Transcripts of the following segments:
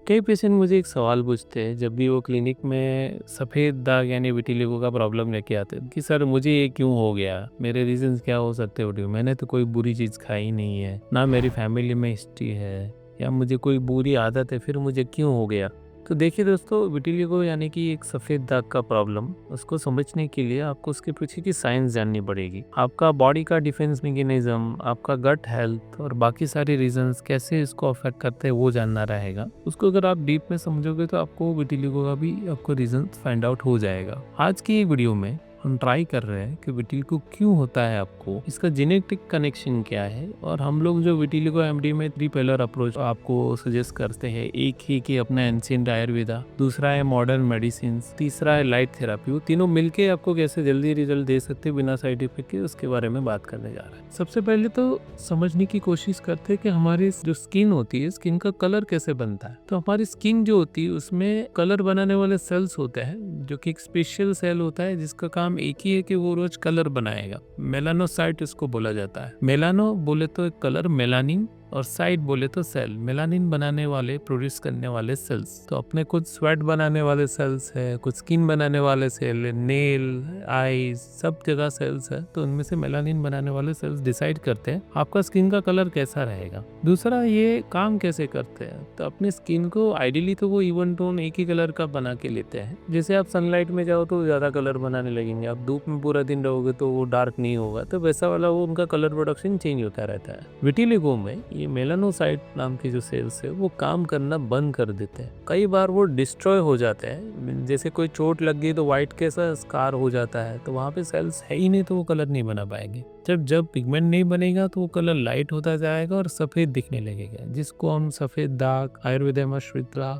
कई पेशेंट मुझे एक सवाल पूछते हैं जब भी वो क्लिनिक में सफ़ेद दाग यानी विटिलिगो का प्रॉब्लम लेके आते हैं कि सर मुझे ये क्यों हो गया, मेरे रीजंस क्या हो सकते हैं। मैंने तो कोई बुरी चीज़ खाई नहीं है, ना मेरी फैमिली में हिस्ट्री है या मुझे कोई बुरी आदत है, फिर मुझे क्यों हो गया। तो देखिए दोस्तों, विटिलिगो यानी कि एक सफ़ेद दाग का प्रॉब्लम, उसको समझने के लिए आपको उसके पीछे की साइंस जाननी पड़ेगी। आपका बॉडी का डिफेंस मैकेनिज्म, आपका गट हेल्थ और बाकी सारे रीजंस कैसे इसको अफेक्ट करते हैं वो जानना रहेगा। उसको अगर आप डीप में समझोगे तो आपको विटिलिगो का भी आपको रीजंस फाइंड आउट हो जाएगा। आज की ये वीडियो में हम ट्राई कर रहे हैं कि विटिलिगो क्यों होता है, आपको इसका जेनेटिक कनेक्शन क्या है, और हम लोग जो विटिलिगो एमडी में 3 पिलर अप्रोच आपको सजेस्ट करते हैं। एक ही कि अपना एंशिएंट आयुर्वेदा, दूसरा है मॉडर्न मेडिसिन, तीसरा है लाइट थेरापी। वो तीनों मिलके आपको कैसे जल्दी रिजल्ट दे सकते हैं बिना साइड इफेक्ट के, उसके बारे में बात करने जा रहे हैं। सबसे पहले तो समझने की कोशिश करते हैं कि हमारी जो स्किन होती है, स्किन का कलर कैसे बनता है। तो हमारी स्किन जो होती है उसमें कलर बनाने वाले सेल्स होते हैं, जो कि एक स्पेशल सेल होता है जिसका काम एक ही है कि वो रोज कलर बनाएगा। मेलानोसाइट इसको बोला जाता है। मेलानो बोले तो एक कलर, मेलानिन, और साइट बोले तो सेल। मेलानिन बनाने वाले, प्रोड्यूस करने वाले सेल्स। तो अपने कुछ स्वेट बनाने वाले सेल्स है, कुछ स्किन बनाने वाले सेल है, नेल, आईज, सब जगह सेल्स है। तो उनमें से मेलानिन बनाने वाले सेल्स डिसाइड करते हैं आपका स्किन का कलर कैसा रहेगा। दूसरा, ये काम कैसे करते हैं। तो अपने स्किन को आइडियली तो वो इवन टोन एक ही कलर का बना के लेते हैं। जैसे आप सनलाइट में जाओ तो ज्यादा कलर बनाने लगेंगे, आप धूप में पूरा दिन रहोगे तो वो डार्क नहीं होगा। तो वैसा वाला वो उनका कलर प्रोडक्शन चेंज होता रहता है। विटिलिगो में ये मेलानोसाइट नाम की जो सेल्स है वो काम करना बंद कर देते हैं। कई बार वो डिस्ट्रॉय हो जाते हैं। जैसे कोई चोट लग गई तो व्हाइट कैसा स्कार हो जाता है, तो वहाँ पे सेल्स है ही नहीं, तो वो कलर नहीं बना पाएंगे। जब पिगमेंट नहीं बनेगा तो वो कलर लाइट होता जाएगा और सफ़ेद दिखने लगेगा, जिसको हम सफ़ेद दाग, आयुर्वेद में श्वेतला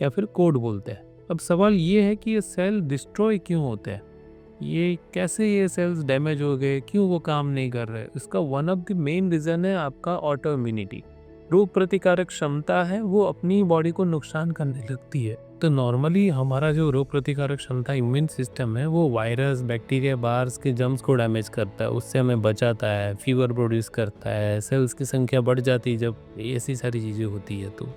या फिर कोड बोलते हैं। अब सवाल ये है कि ये सेल डिस्ट्रॉय क्यों होते हैं, ये कैसे ये सेल्स डैमेज हो गए, क्यों वो काम नहीं कर रहे। इसका one of the main reason है आपका ऑटो इम्यूनिटी। रोग प्रतिकारक क्षमता है वो अपनी बॉडी को नुकसान करने लगती है। तो नॉर्मली हमारा जो रोग प्रतिकारक क्षमता, इम्यून सिस्टम है, वो वायरस, बैक्टीरिया, बार्स के जम्स को डैमेज करता है, उससे हमें बचाता है, फीवर प्रोड्यूस करता है, सेल्स की संख्या बढ़ जाती है जब ऐसी सारी चीज़ें होती है। तो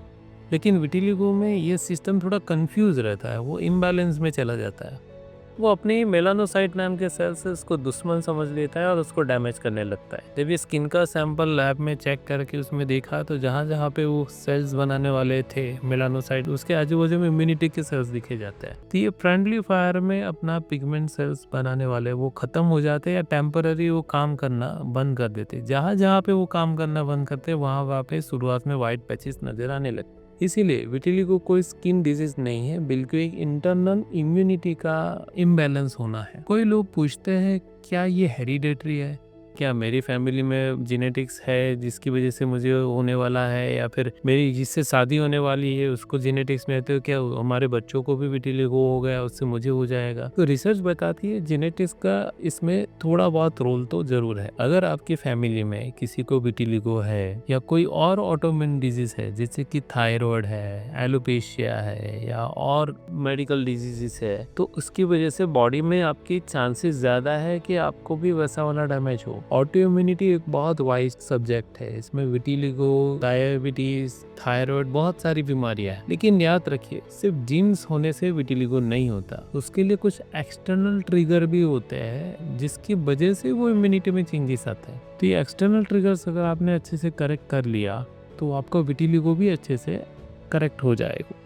लेकिन विटिलिगो में ये सिस्टम थोड़ा कंफ्यूज रहता है, वो इम्बैलेंस में चला जाता है। वो अपनी मेलानोसाइट नाम के सेल से उसको दुश्मन समझ लेता है और उसको डैमेज करने लगता है। जब ये स्किन का सैंपल लैब में चेक करके उसमें देखा तो जहाँ जहाँ पे वो सेल्स बनाने वाले थे मेलानोसाइट, उसके आजू बाजू में इम्यूनिटी के सेल्स दिखे जाते हैं। तो ये फ्रेंडली फायर में अपना पिगमेंट सेल्स बनाने वाले वो खत्म हो जाते हैं या टेम्पररी वो काम करना बंद कर देते। जहाँ जहाँ पे वो काम करना बंद करते वहाँ पे शुरुआत में व्हाइट पैचेस नजर आने लगते। इसीलिए विटिलिगो कोई स्किन डिजीज नहीं है, बल्कि एक इंटरनल इम्यूनिटी का इम्बैलेंस होना है। कोई लोग पूछते हैं क्या ये हेरिडेटरी है, क्या मेरी फैमिली में जेनेटिक्स है जिसकी वजह से मुझे होने वाला है, या फिर मेरी जिससे शादी होने वाली है उसको जेनेटिक्स में है, तो क्या हमारे बच्चों को भी विटिलिगो हो गया उससे मुझे हो जाएगा। तो रिसर्च बताती है जेनेटिक्स का इसमें थोड़ा बहुत रोल तो जरूर है। अगर आपकी फैमिली में किसी को विटिलिगो है या कोई और ऑटोइम्यून डिजीज है, जैसे कि थायराइड है, एलोपेशिया है, या और मेडिकल डिजीजेस है, तो उसकी वजह से बॉडी में आपकी चांसेस ज्यादा है कि आपको भी वैसा वाला डैमेज हो। ऑटो इम्यूनिटी एक बहुत वाइड सब्जेक्ट है, इसमें विटिलिगो, डायबिटीज, थायराइड, बहुत सारी बीमारियां हैं। लेकिन याद रखिए, सिर्फ जीन्स होने से विटिलिगो नहीं होता, उसके लिए कुछ एक्सटर्नल ट्रिगर भी होते हैं जिसकी वजह से वो इम्यूनिटी में चेंजेस आते हैं। तो ये एक्सटर्नल ट्रिगर्स अगर आपने अच्छे से करेक्ट कर लिया तो आपका विटिलिगो भी अच्छे से करेक्ट हो जाएगा।